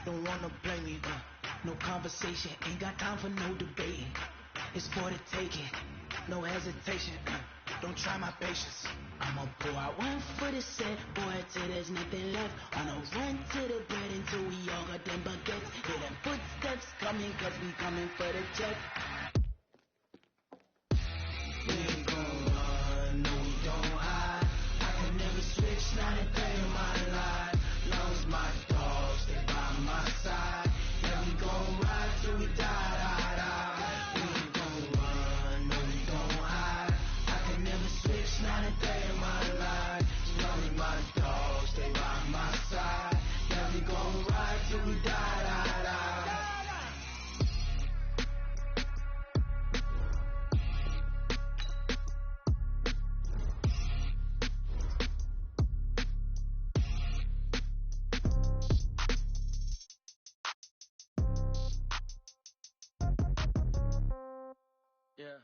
don't wanna blame me. No conversation, ain't got time for no debating. It's for the taking, no hesitation. Don't try my patience. I'ma pull out one for the set, boy, till there's nothing left. On a run to the bread until we all got them baguettes. Hear them footsteps coming, cause we coming for the check. We ain't gon' run, no we don't hide. I can never switch, not a day in my life. Long as my dogs stay by my side. Yeah, we gon' ride till we die, die, die. We ain't gon' run, no we don't hide. I can never switch, not a day in my life. Long as my dogs stay by my side. Yeah, we gon' ride till we die, die, die. Yeah.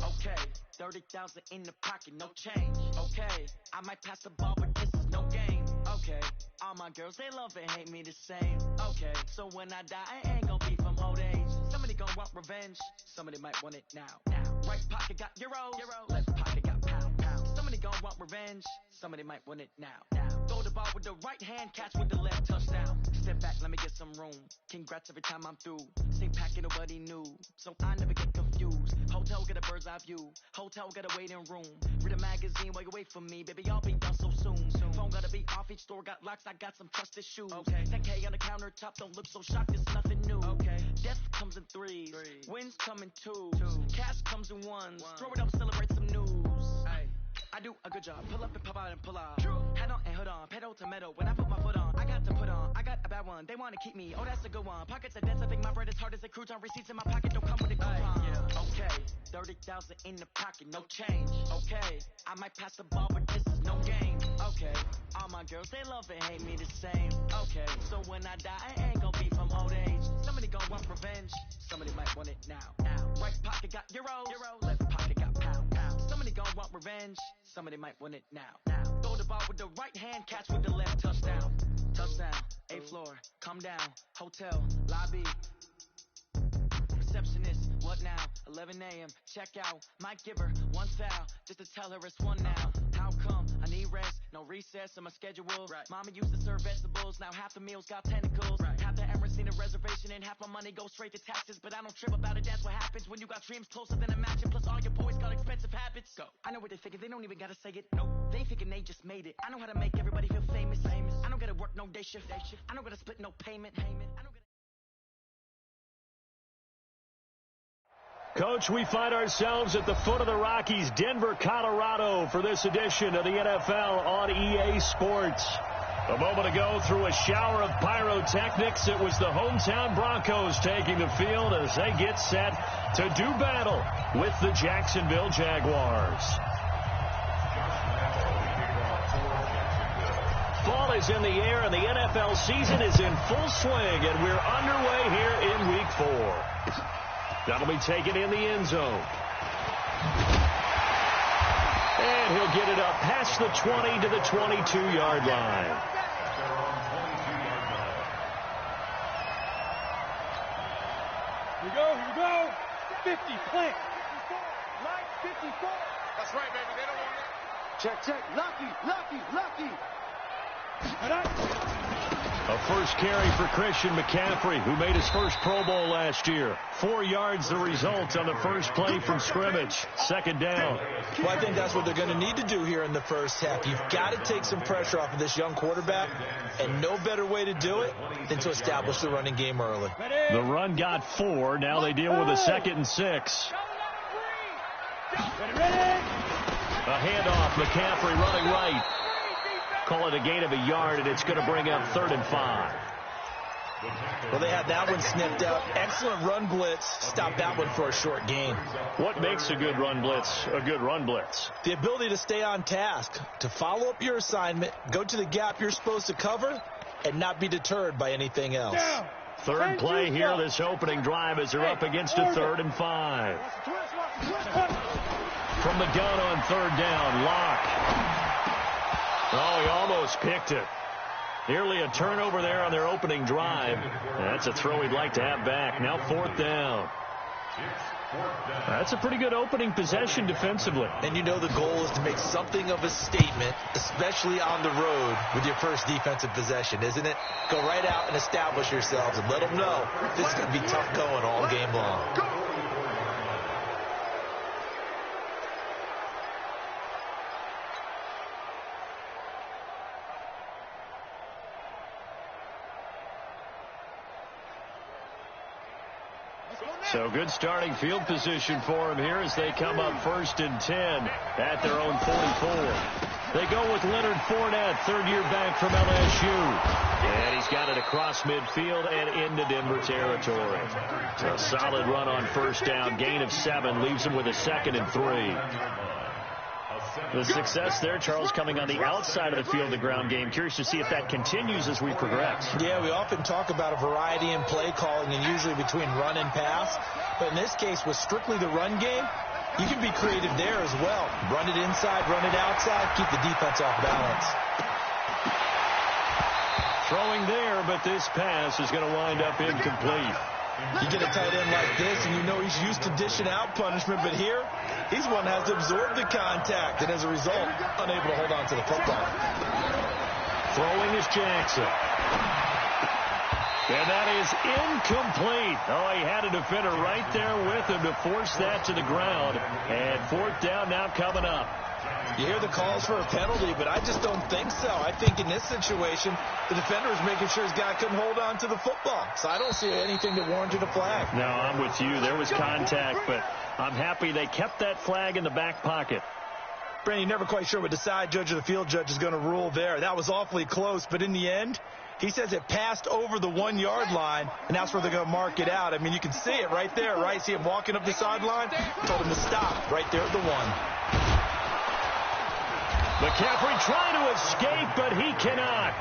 Okay, 30,000 in the pocket, no change. Okay, I might pass the ball, but this is no game. Okay, all my girls, they love and hate me the same. Okay, so when I die, I ain't gon' be from old age. Somebody gon' want revenge, somebody might want it now. Right pocket got euros, left pocket got pound. Somebody gon' want revenge, somebody might want it now. Throw the ball with the right hand, catch with the left, touchdown. Step back, let me get some room. Congrats every time I'm through. Same packet, nobody knew, so I never get confused. Hotel get a bird's eye view, hotel got a waiting room. Read a magazine while you wait for me, baby, I'll be done so soon. Phone gotta be off, each store got locks, I got some trusted shoes. Okay, 10K on the countertop, don't look so shocked, it's nothing new. Okay, death comes in threes, wins come in twos, cash comes in ones. Throw it up, celebrate some news. Ay, I do a good job, pull up and pop out and pull off. Head on and hood on, pedal to metal. When I put my foot on, I got to put on. I got a bad one, they wanna keep me. Oh, that's a good one. Pockets are dense, I think my bread is hard as a crouton. Receipts in my pocket don't come with a coupon. Okay, 30,000 in the pocket, no change. Okay, I might pass the ball, but this is no game. Okay, all my girls, they love and hate me the same. Okay, so when I die, I ain't gon' be from old age. Somebody gon' want revenge, somebody might want it now. Right pocket got euros, left pocket got pound. Somebody gon' want revenge, somebody might want it now. Throw the ball with the right hand, catch with the left, touchdown. Touchdown, 8th floor, come down, hotel, lobby. Receptionist, what now? 11 a.m., check out. Might give her one foul, just to tell her it's one now. How come? I need rest, no recess in my schedule. Right. Mama used to serve vegetables, now half the meals got tentacles. Right. Half the Emirates need a reservation and half my money goes straight to taxes. But I don't trip about it, that's what happens when you got dreams closer than a match. Plus all your boys got expensive habits. Go. I know what they thinking, they don't even gotta say it. Nope. They thinking they just made it. I know how to make everybody feel famous. I don't gotta work no day shift. I don't gotta split no payment. I don't gotta... Coach, we find ourselves at the foot of the Rockies, Denver, Colorado, for this edition of the NFL on EA Sports. A moment ago, through a shower of pyrotechnics, it was the hometown Broncos taking the field as they get set to do battle with the Jacksonville Jaguars. Fall is in the air, and the NFL season is in full swing, and we're underway here in Week 4. That'll be taken in the end zone. And he'll get it up past the 20 to the 22-yard line. Here we go. 50, plant. Line 54. That's right, baby. They don't want it. Check. Lucky. A first carry for Christian McCaffrey, who made his first Pro Bowl last year. 4 yards the result on the first play from scrimmage. Second down. Well, I think that's what they're going to need to do here in the first half. You've got to take some pressure off of this young quarterback, and no better way to do it than to establish the running game early. The run got 4. Now they deal with a 2nd and 6. A handoff. McCaffrey running right. Call it a gain of a yard, and it's going to bring up 3rd and 5. Well, they had that one snipped out. Excellent run blitz. Stop that one for a short gain. What makes a good run blitz a good run blitz? The ability to stay on task, to follow up your assignment, go to the gap you're supposed to cover, and not be deterred by anything else. Third play here, this opening drive, as they're up against a 3rd and 5. From the gun on 3rd down, Locke. Oh, he almost picked it. Nearly a turnover there on their opening drive. That's a throw he'd like to have back. Now 4th down. That's a pretty good opening possession defensively. And you know the goal is to make something of a statement, especially on the road with your first defensive possession, isn't it? Go right out and establish yourselves and let them know this is going to be tough going all game long. So good starting field position for him here as they come up 1st and 10 at their own 44. They go with Leonard Fournette, third-year back from LSU. And he's got it across midfield and into Denver territory. A solid run on 1st down, gain of 7, leaves him with a 2nd and 3. The success there, Charles, coming on the outside of the field, the ground game. Curious to see if that continues as we progress. Yeah, we often talk about a variety in play calling and usually between run and pass. But in this case, with strictly the run game, you can be creative there as well. Run it inside, run it outside, keep the defense off balance. Throwing there, but this pass is going to wind up incomplete. You get a tight end like this, and you know he's used to dishing out punishment, but here, he's one that has to absorb the contact, and as a result, unable to hold on to the football. Throwing is Jackson. And that is incomplete. Oh, he had a defender right there with him to force that to the ground. And 4th down now coming up. You hear the calls for a penalty, but I just don't think so. I think in this situation, the defender is making sure his guy couldn't hold on to the football. So I don't see anything that warranted a flag. No, I'm with you. There was contact, but I'm happy they kept that flag in the back pocket. Brandon, you're never quite sure what the side judge or the field judge is going to rule there. That was awfully close, but in the end, he says it passed over the 1-yard line, and that's where they're going to mark it out. I mean, you can see it right there, right? See him walking up the sideline? Told him to stop right there at the 1. McCaffrey trying to escape, but he cannot.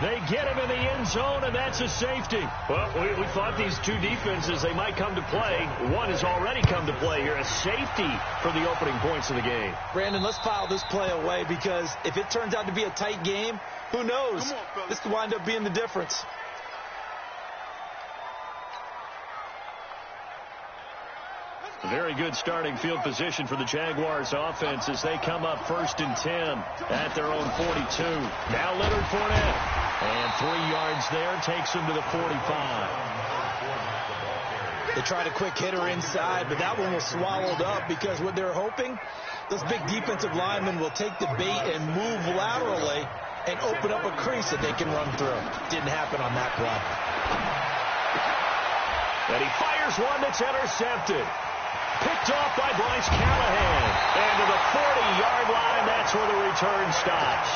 They get him in the end zone, and that's a safety. Well, we thought these two defenses, they might come to play. One has already come to play here, a safety for the opening points of the game. Brandon, let's file this play away because if it turns out to be a tight game, who knows? This could wind up being the difference. A very good starting field position for the Jaguars offense as they come up 1st and 10 at their own 42. Now Leonard Fournette. And 3 yards there takes him to the 45. They tried a quick hitter inside, but that one was swallowed up because what they're hoping, those big defensive linemen will take the bait and move laterally and open up a crease that they can run through. Didn't happen on that play. And he fires one that's intercepted. Picked off by Bryce Callahan. And to the 40-yard line, that's where the return stops.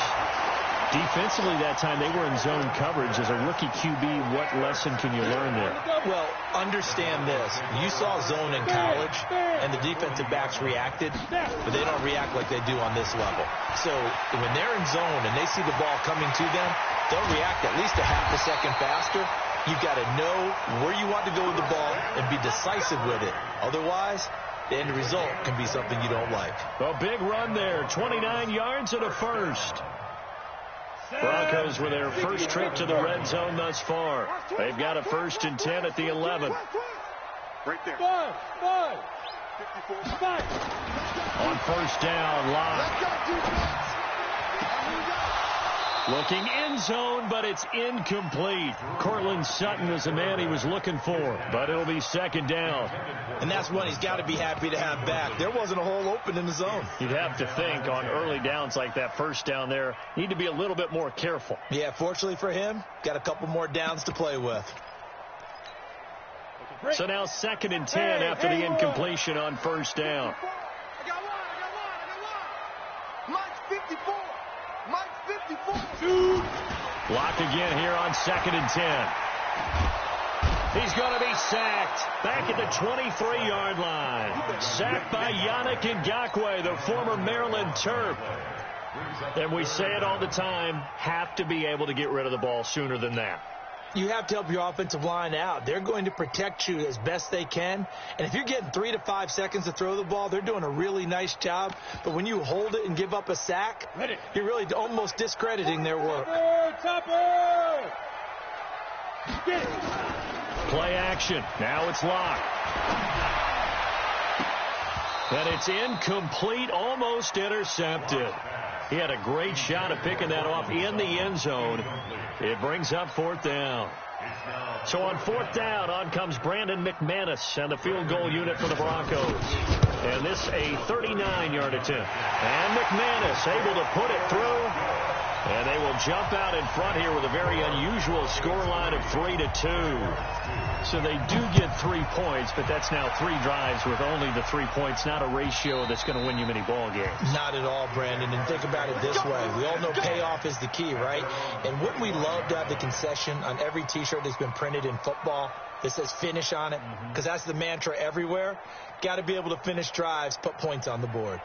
Defensively that time, they were in zone coverage. As a rookie QB, what lesson can you learn there? Well, understand this. You saw zone in college, and the defensive backs reacted, but they don't react like they do on this level. So when they're in zone and they see the ball coming to them, they'll react at least a half a second faster. You've got to know where you want to go with the ball and be decisive with it. Otherwise, the end result can be something you don't like. A big run there, 29 yards and a first. Broncos with their first trip to the red zone thus far. They've got a 1st and 10 at the 11. Right there. 5. 5. On 1st down, Locke. Looking in zone, but it's incomplete. Cortland Sutton is the man he was looking for, but it'll be 2nd down. And that's one he's got to be happy to have back. There wasn't a hole open in the zone. You'd have to think on early downs like that 1st down there, need to be a little bit more careful. Yeah, fortunately for him, got a couple more downs to play with. So now 2nd and 10 after the incompletion on 1st down. I got one. Mike's 54. Mike's 54. Dude. Blocked again here on 2nd and 10. He's going to be sacked back at the 23-yard line. Sacked by Yannick Ngakoue, the former Maryland Terp. And we say it all the time, have to be able to get rid of the ball sooner than that. you have to help your offensive line out. They're going to protect you as best they can. And if you're getting 3 to 5 seconds to throw the ball, they're doing a really nice job. But when you hold it and give up a sack, you're really almost discrediting their work. Play action. Now it's locked. And it's incomplete, almost intercepted. He had a great shot at picking that off in the end zone. It brings up 4th down. So on 4th down, on comes Brandon McManus and the field goal unit for the Broncos. And this a 39-yard attempt. And McManus able to put it through. And they will jump out in front here with a very unusual scoreline of 3-2. So they do get 3 points, but that's now 3 drives with only the 3 points, not a ratio that's going to win you many ball games. Not at all, Brandon. And think about it this way. We all know payoff is the key, right? And wouldn't we love to have the concession on every T-shirt that's been printed in football that says finish on it? Because that's the mantra everywhere. Got to be able to finish drives, put points on the board.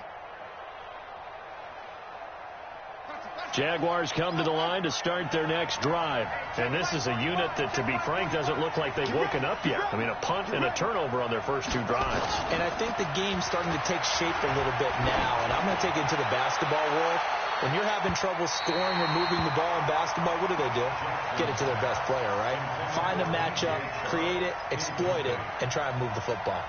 Jaguars come to the line to start their next drive. And this is a unit that, to be frank, doesn't look like they've woken up yet. I mean, a punt and a turnover on their first 2 drives. And I think the game's starting to take shape a little bit now. And I'm going to take it into the basketball world. When you're having trouble scoring or moving the ball in basketball, what do? Get it to their best player, right? Find a matchup, create it, exploit it, and try and move the football.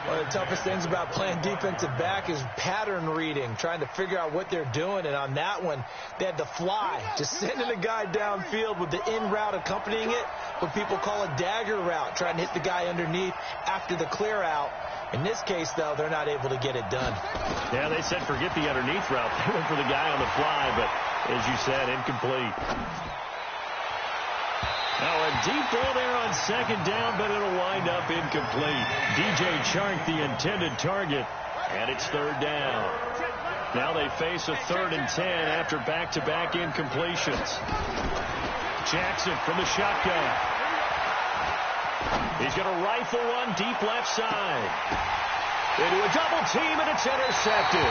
One of the toughest things about playing defensive back is pattern reading, trying to figure out what they're doing. And on that one, they had to fly, just sending a guy downfield with the in route accompanying it, what people call a dagger route, trying to hit the guy underneath after the clear out. In this case, though, they're not able to get it done. Yeah, they said forget the underneath route. They went for the guy on the fly, but as you said, incomplete. Now a deep ball there on 2nd down, but it'll wind up incomplete. DJ Chark, the intended target, and it's 3rd down. Now they face a 3rd and 10 after back-to-back incompletions. Jackson from the shotgun. He's going to rifle one deep left side. Into a double team, and it's intercepted.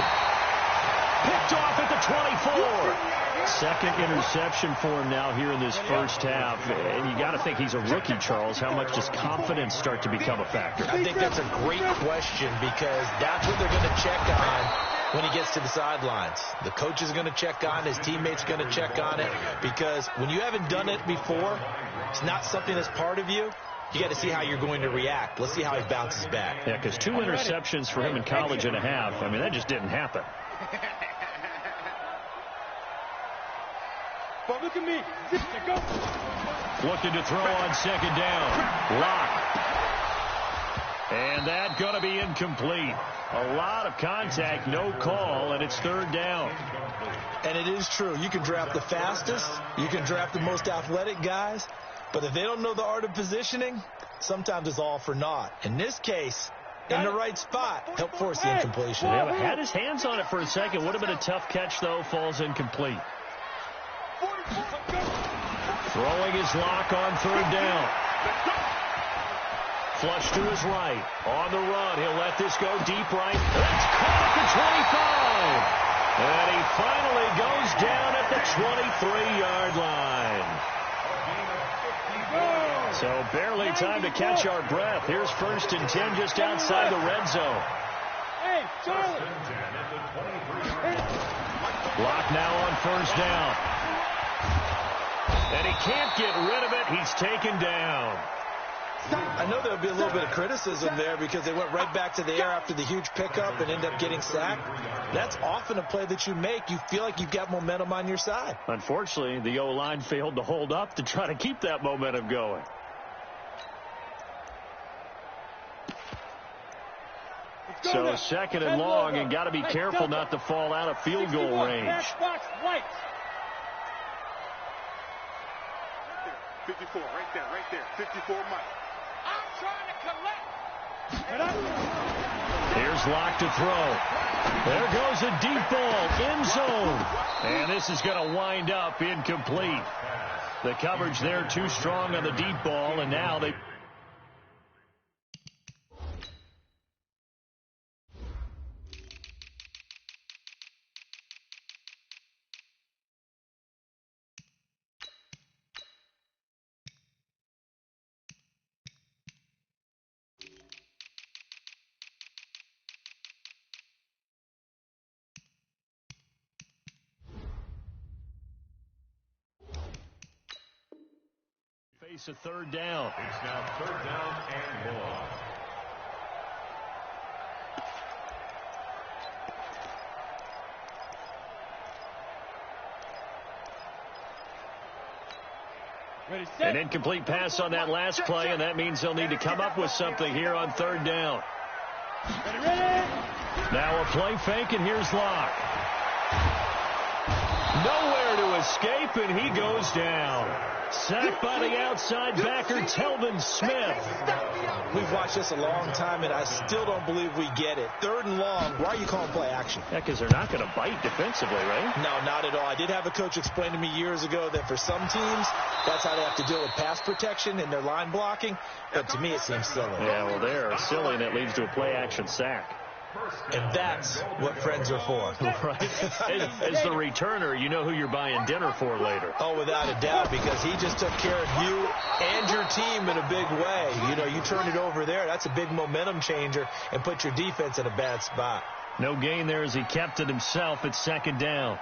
Picked off at the 24. 2nd interception for him now here in this first half. And you got to think he's a rookie, Charles. How much does confidence start to become a factor? I think that's a great question because that's what they're going to check on when he gets to the sidelines. The coach is going to check on, his teammates going to check on it, because when you haven't done it before, it's not something that's part of you. You got to see how you're going to react. Let's see how he bounces back. Yeah, because 2 interceptions for him in college and a half. I mean, that just didn't happen. But look at me. Go. Looking to throw on 2nd down. Lock. And that going to be incomplete. A lot of contact, no call, and it's 3rd down. And it is true. You can draft the fastest. You can draft the most athletic guys. But if they don't know the art of positioning, sometimes it's all for naught. In this case, in the right spot, help force the incompletion. Yeah, had his hands on it for a second. Would have been a tough catch, though. Falls incomplete. Throwing his lock on 3rd down. Flush to his right. On the run. He'll let this go deep right. That's caught at the 25. And he finally goes down at the 23-yard line. So barely time to catch our breath. Here's 1st and 10 just outside the red zone. Hey, Charlie. Block now on 1st down. And he can't get rid of it. He's taken down. I know there'll be a little bit of criticism there because they went right back to the air after the huge pickup and end up getting sacked. That's often a play that you make. You feel like you've got momentum on your side. Unfortunately, the O-line failed to hold up to try to keep that momentum going. So 2nd and long, and got to be careful not to fall out of field goal range. 54, right there. 54, Mike. I'm trying to collect. Here's Locke to throw. There goes a deep ball, end zone. And this is going to wind up incomplete. The coverage there too strong on the deep ball, and now they... It's a third down. It's now third down and 1. An incomplete pass on that last play, and that means they'll need to come up with something here on third down. Now a play fake, and here's Locke. Nowhere to escape, and he goes down. Sacked by the outside backer, Telvin Smith. We've watched this a long time, and I still don't believe we get it. Third and long, why are you calling play action? Yeah, because they're not going to bite defensively, right? No, not at all. I did have a coach explain to me years ago that for some teams, that's how they have to deal with pass protection and their line blocking. But to me, it seems silly. Yeah, well, they're silly, and it leads to a play action sack. And that's what friends are for. Right. As the returner, you know who you're buying dinner for later. Oh, without a doubt, because he just took care of you and your team in a big way. You know, you turn it over there. That's a big momentum changer and put your defense in a bad spot. No gain there as he kept it himself at second down.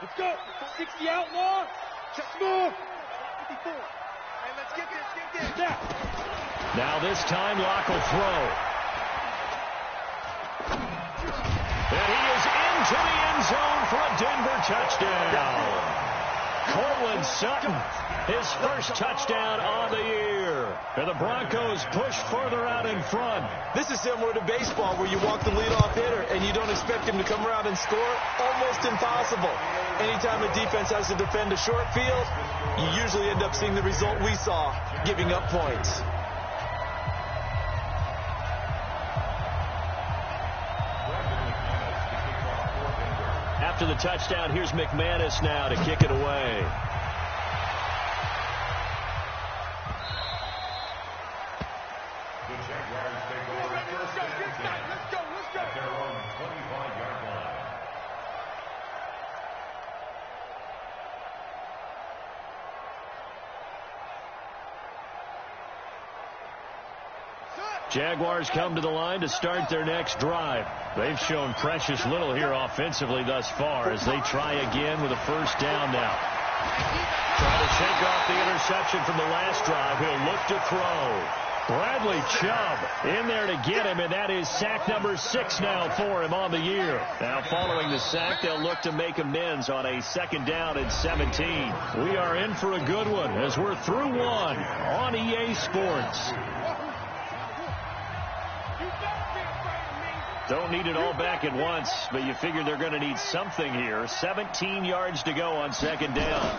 Let's go. 60 out long. Check move. 54. Hey, let's get this. Yeah. Now this time, Locke will throw. And he is into the end zone for a Denver touchdown. Cortland Sutton, his first touchdown on the year. And the Broncos push further out in front. This is similar to baseball where you walk the leadoff hitter and you don't expect him to come around and score. Almost impossible. Anytime a defense has to defend a short field, you usually end up seeing the result we saw, giving up points. After the touchdown, here's McManus now to kick it away. The Jaguars take over first and 10 at their own 25-yard line. Jaguars come to the line to start their next drive. They've shown precious little here offensively thus far as they try again with a first down now. Trying to shake off the interception from the last drive. He'll look to throw. Bradley Chubb in there to get him, and that is sack number 6 now for him on the year. Now following the sack, they'll look to make amends on a second down and 17. We are in for a good one as we're through one on EA Sports. Don't need it all back at once, but you figure they're going to need something here. 17 yards to go on second down.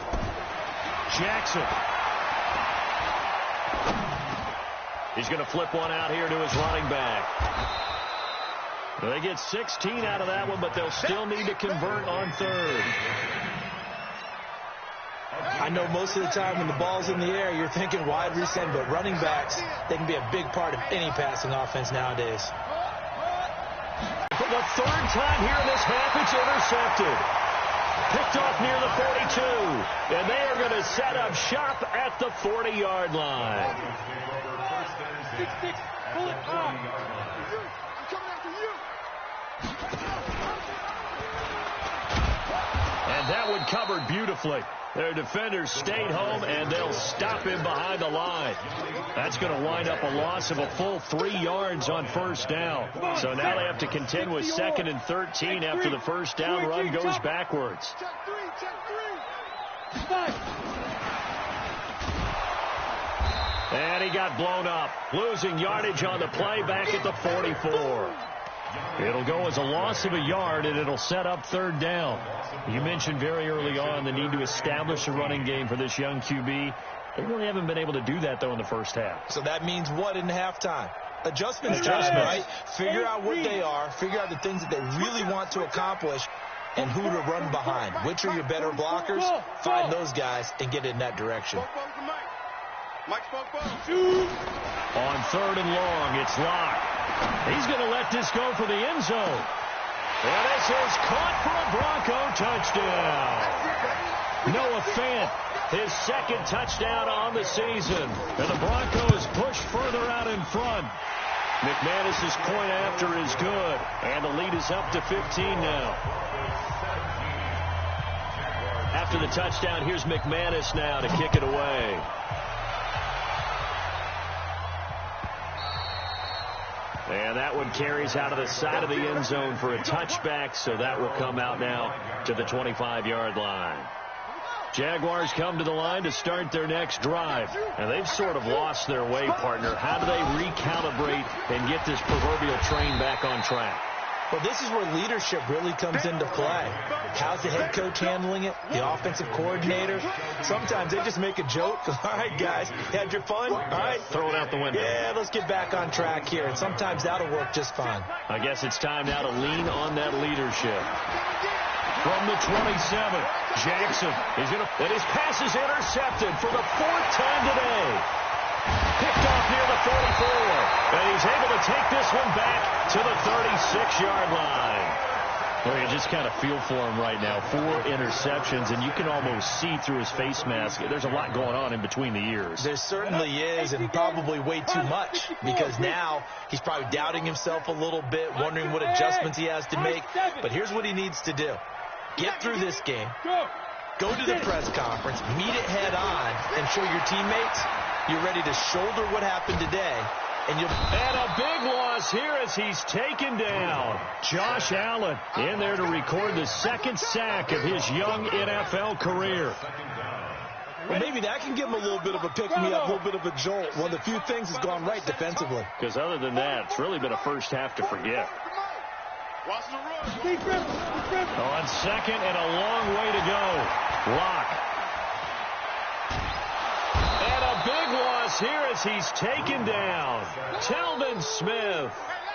Jackson. He's going to flip one out here to his running back. They get 16 out of that one, but they'll still need to convert on third. I know most of the time when the ball's in the air, you're thinking wide receiver, but running backs, they can be a big part of any passing offense nowadays. For the third time here in this half, it's intercepted. Picked off near the 42. And they are going to set up shop at the 40-yard line. 6-6. Pull it up. And that one covered beautifully. Their defenders stayed home, and they'll stop him behind the line. That's going to wind up a loss of a full 3 yards on first down. So now they have to contend with 2nd and 13 after the first down run goes backwards. And he got blown up, losing yardage on the play back at the 44. It'll go as a loss of a yard, and it'll set up third down. You mentioned very early on the need to establish a running game for this young QB. They really haven't been able to do that, though, in the first half. So that means what in halftime? Adjustments time, right? Figure out what they are, figure out the things that they really want to accomplish, and who to run behind. Which are your better blockers? Find those guys and get in that direction. On third and long, it's Locke. He's going to let this go for the end zone. And this is caught for a Bronco touchdown. Noah Fant, his second touchdown on the season. And the Broncos push further out in front. McManus's point after is good. And the lead is up to 15 now. After the touchdown, here's McManus now to kick it away. And that one carries out of the side of the end zone for a touchback, so that will come out now to the 25-yard line. Jaguars come to the line to start their next drive. And they've sort of lost their way, partner. How do they recalibrate and get this proverbial train back on track? Well, this is where leadership really comes into play. How's the head coach handling it? The offensive coordinator? Sometimes they just make a joke. All right, guys, you had your fun? All right. Throw it out the window. Yeah, let's get back on track here. And sometimes that'll work just fine. I guess it's time now to lean on that leadership. From the 27, Jackson is going to, and his pass is intercepted for the 4th time today. Picked off near the 44, and he's able to take this one back to the 36-yard line. Well, you just kind of feel for him right now. 4 interceptions, and you can almost see through his face mask. There's a lot going on in between the ears. There certainly is, and probably way too much, because now he's probably doubting himself a little bit, wondering what adjustments he has to make. But here's what he needs to do. Get through this game, go to the press conference, meet it head on, and show your teammates you're ready to shoulder what happened today. And a big loss here as he's taken down. Josh Allen in there to record the 2nd sack of his young NFL career. Well, maybe that can give him a little bit of a pick-me-up, a little bit of a jolt. One of the few things has gone right defensively. Because other than that, it's really been a first half to forget. On 2nd and a long way to go. Lock. And a big loss here as he's taken down. Telvin Smith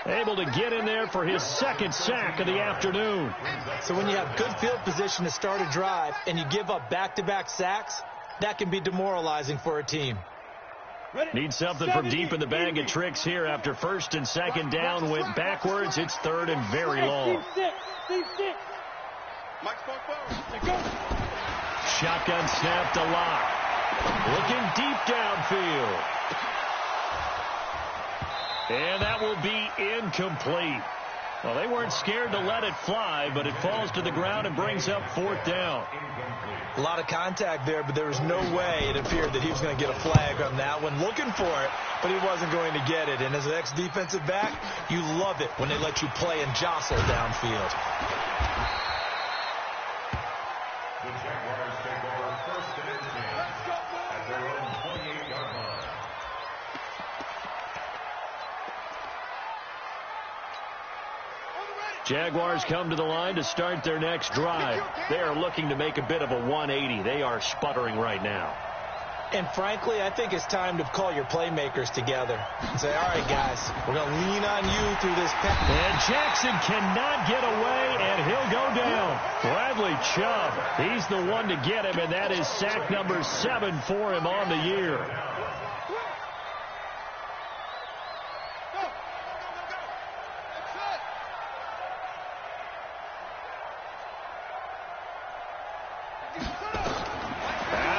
able to get in there for his 2nd sack of the afternoon. So when you have good field position to start a drive and you give up back-to-back sacks, that can be demoralizing for a team. Need something from deep in the bag of tricks here after 1st and 2nd down went backwards. It's 3rd and very long. Shotgun snap to Lock. Looking deep downfield. And that will be incomplete. Well, they weren't scared to let it fly, but it falls to the ground and brings up 4th down. A lot of contact there, but there was no way it appeared that he was going to get a flag on that one. Looking for it, but he wasn't going to get it. And as an ex-defensive back, you love it when they let you play and jostle downfield. The Jaguars take over 1st and 10 at their own 28-yard line. Jaguars come to the line to start their next drive. They are looking to make a bit of a 180. They are sputtering right now. And frankly, I think it's time to call your playmakers together and say, all right, guys, we're going to lean on you through this pass. And Jackson cannot get away, and he'll go down. Bradley Chubb, he's the one to get him, and that is sack number 7 for him on the year.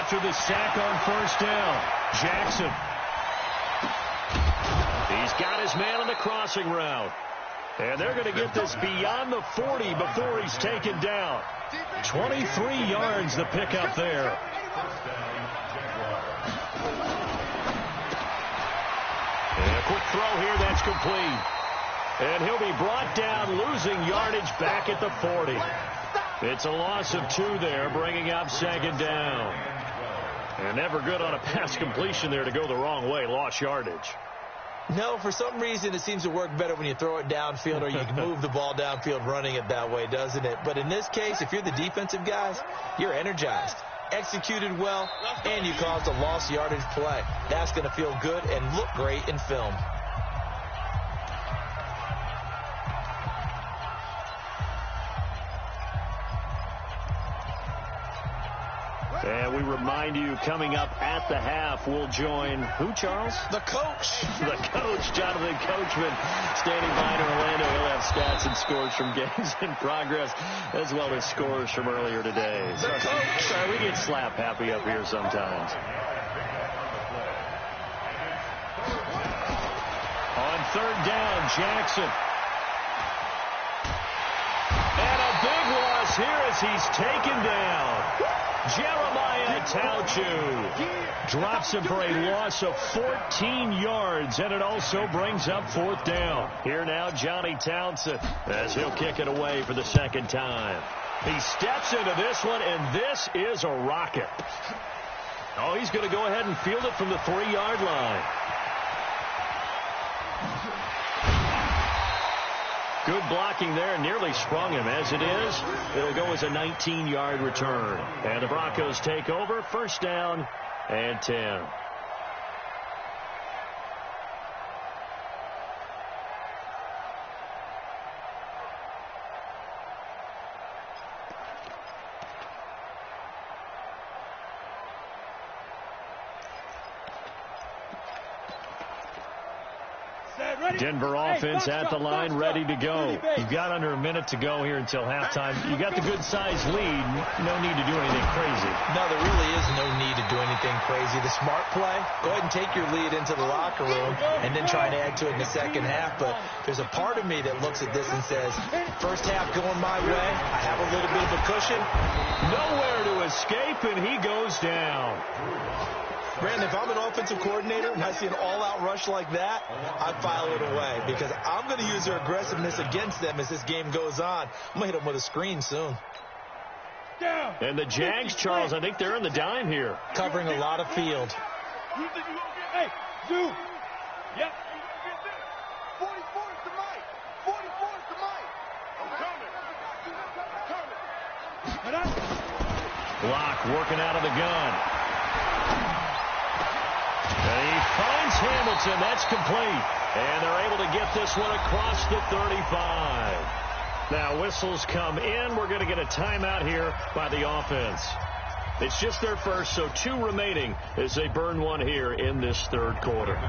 After the sack on 1st down, Jackson. He's got his man on the crossing route. And they're going to get this beyond the 40 before he's taken down. 23 yards the pickup there. And a quick throw here, that's complete. And he'll be brought down, losing yardage back at the 40. It's a loss of 2 there, bringing up 2nd down. And never good on a pass completion there to go the wrong way. Lost yardage. No, for some reason it seems to work better when you throw it downfield or you can move the ball downfield running it that way, doesn't it? But in this case, if you're the defensive guys, you're energized, executed well, and you caused a lost yardage play. That's going to feel good and look great in film. And we remind you, coming up at the half, we'll join who, Charles? The coach. The coach, Jonathan Coachman, standing by in Orlando. He'll have stats and scores from games in progress, as well as scores from earlier today. The coach. Sorry, we get slap happy up here sometimes. On 3rd down, Jackson. And a big loss here as he's taken down. Jeremiah Tauchu drops him for a loss of 14 yards, and it also brings up 4th down. Here now, Johnny Townsend, as he'll kick it away for the 2nd time. He steps into this one, and this is a rocket. Oh, he's going to go ahead and field it from the 3-yard line. Good blocking there, nearly sprung him. As it is, it'll go as a 19-yard return. And the Broncos take over, 1st down and 10. Denver offense at the line, ready to go. You've got under a minute to go here until halftime. You got the good-sized lead. No need to do anything crazy. No, there really is no need to do anything crazy. The smart play, go ahead and take your lead into the locker room and then try and add to it in the second half. But there's a part of me that looks at this and says, first half going my way. I have a little bit of a cushion. Nowhere to escape, and he goes down. Brandon, if I'm an offensive coordinator and I see an all-out rush like that, I file it away because I'm going to use their aggressiveness against them as this game goes on. I'm going to hit them with a screen soon. And the Jags, Charles, I think they're in the dime here. Covering a lot of field. Hey, Zoo. Yep. 44 is the mic. 44 is the mic. I'm coming. Block working out of the gun. And he finds Hamilton. That's complete. And they're able to get this one across the 35. Now whistles come in. We're going to get a timeout here by the offense. It's just their first, so 2 remaining as they burn one here in this 3rd quarter.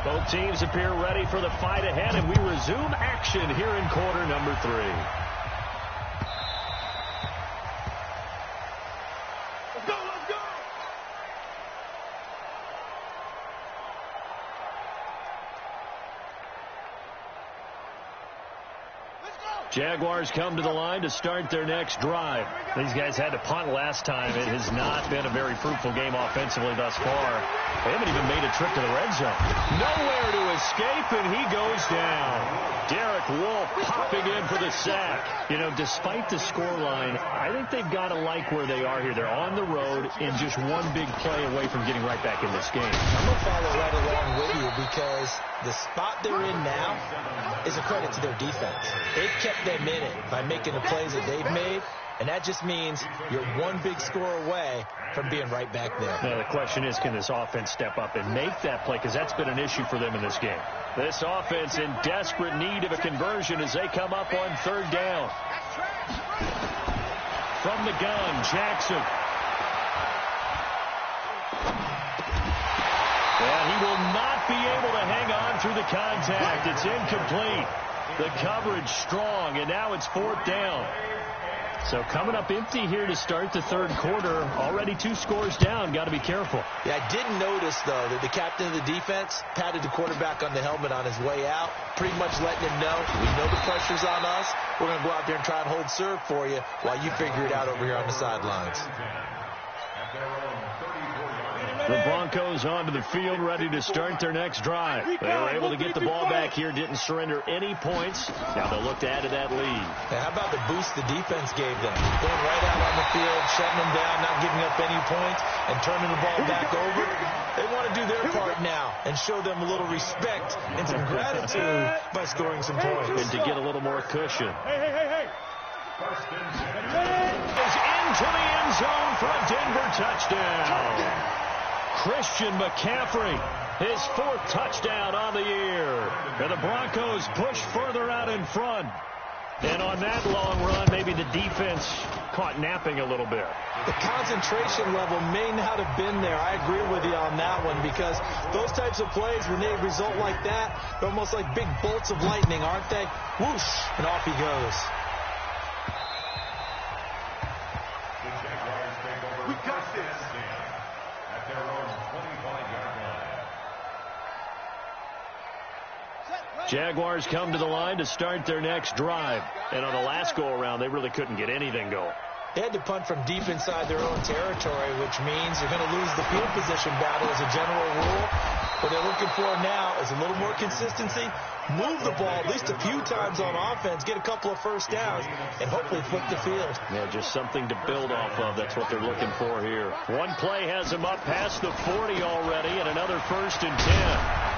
Both teams appear ready for the fight ahead, and we resume action here in quarter number 3. Jaguars come to the line to start their next drive. These guys had to punt last time. It has not been a very fruitful game offensively thus far. They haven't even made a trip to the red zone. Nowhere to escape, and he goes down. Derek Wolfe popping in for the sack. You know, despite the scoreline, I think they've got to like where they are here. They're on the road and just one big play away from getting right back in this game. I'm going to follow right along with you because the spot they're in now is a credit to their defense. They've kept them in it by making the plays that they've made, and that just means you're one big score away from being right back there. Now, the question is, can this offense step up and make that play? Because that's been an issue for them in this game. This offense in desperate need of a conversion as they come up on 3rd down. From the gun, Jackson. And he will not be able to hang on through the contact. It's incomplete. The coverage strong, and now it's 4th down. So coming up empty here to start the 3rd quarter. Already 2 scores down. Got to be careful. Yeah, I did notice, though, that the captain of the defense patted the quarterback on the helmet on his way out, pretty much letting him know, we know the pressure's on us. We're going to go out there and try and hold serve for you while you figure it out over here on the sidelines. The Broncos onto the field, ready to start their next drive. They were able to get the ball back here, didn't surrender any points. Now they'll look to add to that lead. Hey, how about the boost the defense gave them? Going right out on the field, shutting them down, not giving up any points, and turning the ball back over. They want to do their part now and show them a little respect and some gratitude by scoring some points. And to get a little more cushion. Hey. Is into the end zone for a Denver touchdown. Christian McCaffrey, his 4th touchdown on the year. And the Broncos push further out in front. And on that long run, maybe the defense caught napping a little bit. The concentration level may not have been there. I agree with you on that one because those types of plays, when they result like that, they're almost like big bolts of lightning, aren't they? Whoosh, and off he goes. We got this. At their own 25-yard line. Jaguars come to the line to start their next drive. And on the last go-around, they really couldn't get anything going. They had to punt from deep inside their own territory, which means you're going to lose the field position battle as a general rule. What they're looking for now is a little more consistency, move the ball at least a few times on offense, get a couple of first downs, and hopefully flip the field. Yeah, just something to build off of. That's what they're looking for here. One play has him up past the 40 already, and another 1st and 10.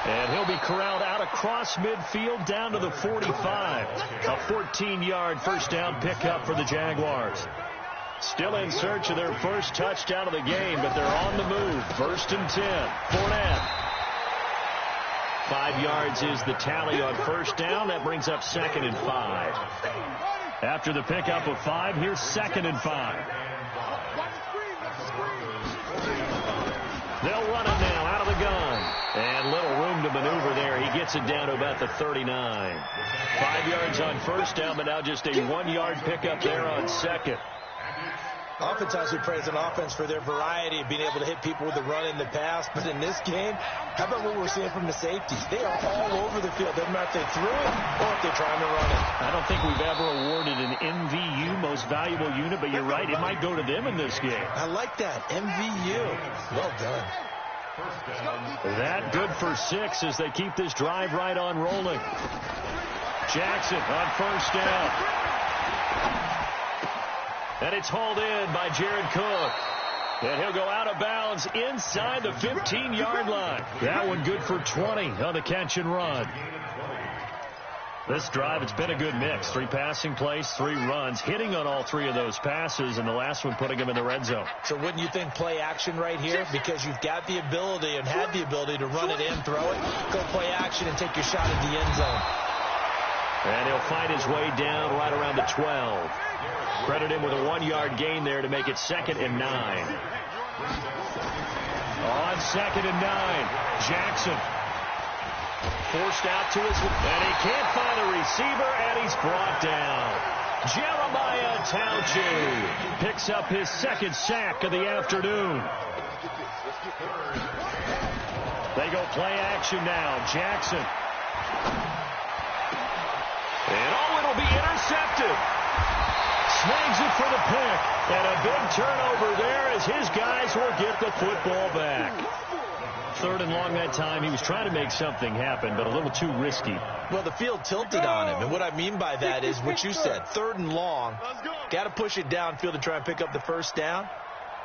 And he'll be corralled out across midfield down to the 45. A 14-yard first down pickup for the Jaguars. Still in search of their first touchdown of the game, but they're on the move. 1st and 10. Fournette. 5 yards is the tally on first down. That brings up 2nd and 5. After the pickup of 5, here's 2nd and 5. They'll run it now out of the gun. And little room to maneuver there. He gets it down to about the 39. 5 yards on first down, but now just a 1-yard pickup there on second. Oftentimes we praise an offense for their variety of being able to hit people with the run in the pass. But in this game, how about what we're seeing from the safeties? They are all over the field. Doesn't matter if they threw it or if they're trying to run it. I don't think we've ever awarded an MVU, most valuable unit, but you're right. It might go to them in this game. I like that. MVU. Well done. That good for 6 as they keep this drive right on rolling. Jackson on first down. And it's hauled in by Jared Cook. And he'll go out of bounds inside the 15-yard line. That one good for 20 on the catch and run. This drive, it's been a good mix. 3 passing plays, 3 runs, hitting on all 3 of those passes, and the last one putting them in the red zone. So wouldn't you think play action right here? Because you've got the ability and had the ability to run it in, throw it, go play action, and take your shot at the end zone. And he'll find his way down right around the 12. Credit him with a 1-yard gain there to make it 2nd and 9. On 2nd and 9, Jackson. Forced out to his, and he can't find a receiver, and he's brought down. Jeremiah Tauchi picks up his 2nd sack of the afternoon. They go play action now. Jackson. And it'll be intercepted. Snags it for the pick, and a big turnover there as his guys will get the football back. 3rd and long that time. He was trying to make something happen, but a little too risky. Well, the field tilted on him, and what I mean by that is what you said. 3rd and long. Got to push it downfield to try and pick up the first down.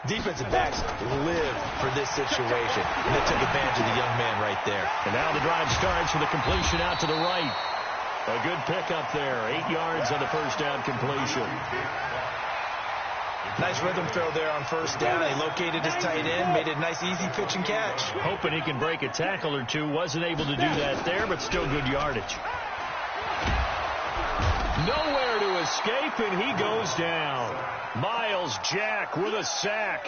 Defensive backs live for this situation, and they took advantage of the young man right there. And now the drive starts with a completion out to the right. A good pickup there. 8 yards on the first down completion. Nice rhythm throw there on first down. He located his tight end, made it a nice, easy pitch and catch. Hoping he can break a tackle or two. Wasn't able to do that there, but still good yardage. Nowhere to escape, and he goes down. Miles Jack with a sack.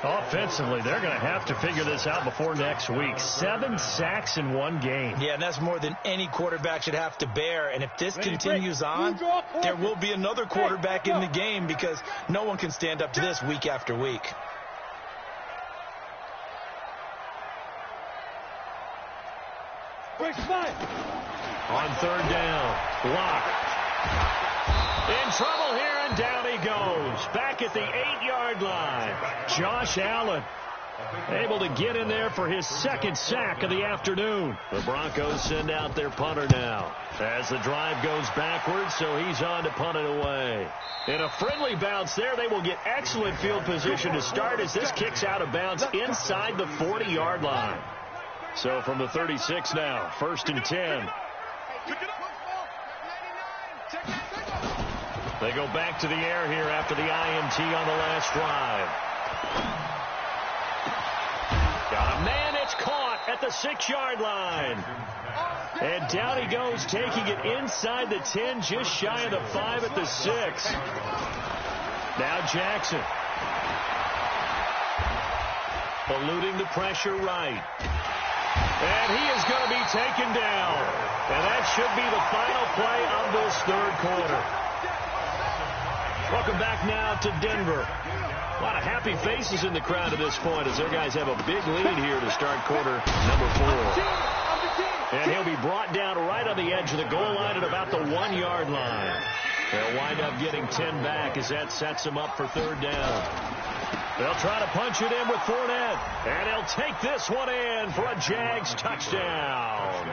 Offensively, they're going to have to figure this out before next week. 7 sacks in one game. Yeah, and that's more than any quarterback should have to bear. And if this continues on, there will be another quarterback in the game because no one can stand up to this week after week. On 3rd down, Locke. In trouble here, and down he goes. Back at the 8-yard line. Josh Allen able to get in there for his 2nd sack of the afternoon. The Broncos send out their punter now as the drive goes backwards, so he's on to punt it away. In a friendly bounce there, they will get excellent field position to start as this kicks out of bounds inside the 40-yard line. So from the 36 now, 1st and 10. They go back to the air here after the INT on the last drive. Got a man, it's caught at the 6-yard line. And down he goes, taking it inside the 10, just shy of the 5 at the 6. Now Jackson. Eluding the pressure right. And he is going to be taken down. And that should be the final play of this 3rd quarter. Welcome back now to Denver. A lot of happy faces in the crowd at this point as their guys have a big lead here to start quarter number 4. And he'll be brought down right on the edge of the goal line at about the 1-yard line. They'll wind up getting 10 back as that sets them up for third down. They'll try to punch it in with Fournette. And he'll take this one in for a Jags touchdown.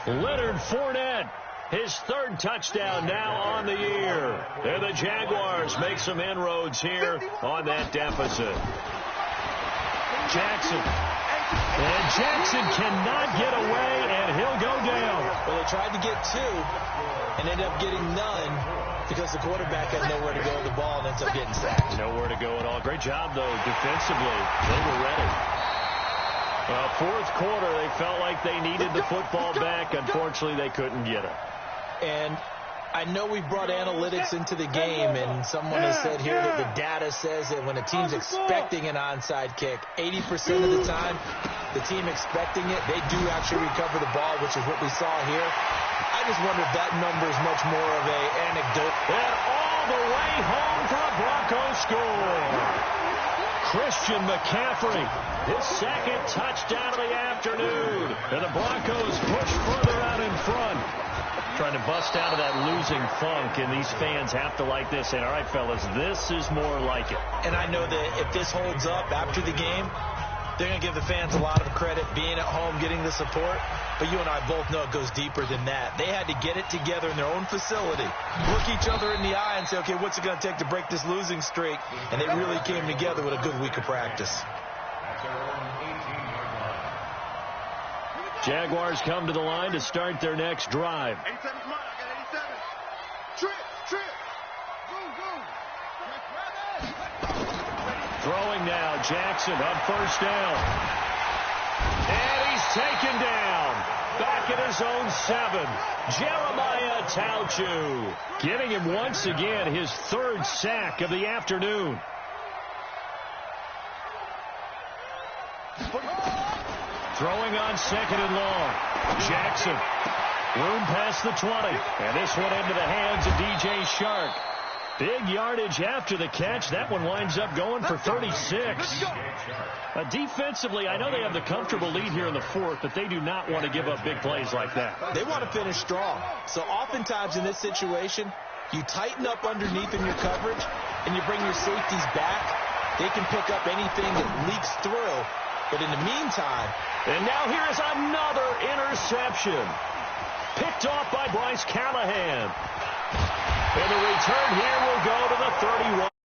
Leonard Fournette, his third touchdown now on the year. And the Jaguars make some inroads here on that deficit. Jackson. And Jackson cannot get away, and he'll go down. Well, they tried to get 2 and ended up getting none because the quarterback had nowhere to go with the ball and ends up getting sacked. Nowhere to go at all. Great job, though, defensively. They were ready. Fourth quarter, they felt like they needed the football back. Unfortunately, they couldn't get it. And I know we brought analytics into the game, and someone has said here that the data says that when a team's expecting an onside kick, 80% of the time, the team expecting it, they do actually recover the ball, which is what we saw here. I just wonder if that number is much more of an anecdote. And all the way home for a Broncos score. Christian McCaffrey, his second touchdown of the afternoon. And the Broncos push further out in front. Trying to bust out of that losing funk, and these fans have to like this. And all right, fellas, this is more like it. And I know that if this holds up after the game, they're going to give the fans a lot of credit, being at home, getting the support. But you and I both know it goes deeper than that. They had to get it together in their own facility, look each other in the eye and say, okay, what's it going to take to break this losing streak? And they really came together with a good week of practice. Jaguars come to the line to start their next drive. 87's mine. I got 87. Trip. Throwing now, Jackson on first down. And he's taken down. Back at his own 7. Jeremiah Tauchu. Getting him once again his third sack of the afternoon. Throwing on second and long. Jackson. Room past the 20. And this one into the hands of DJ Shark. Big yardage after the catch. That one winds up going for 36. Defensively, I know they have the comfortable lead here in the fourth, but they do not want to give up big plays like that. They want to finish strong. So oftentimes in this situation, you tighten up underneath in your coverage, and you bring your safeties back. They can pick up anything that leaks through. But in the meantime... And now here is another interception. Picked off by Bryce Callahan. And the return here will go to the 31.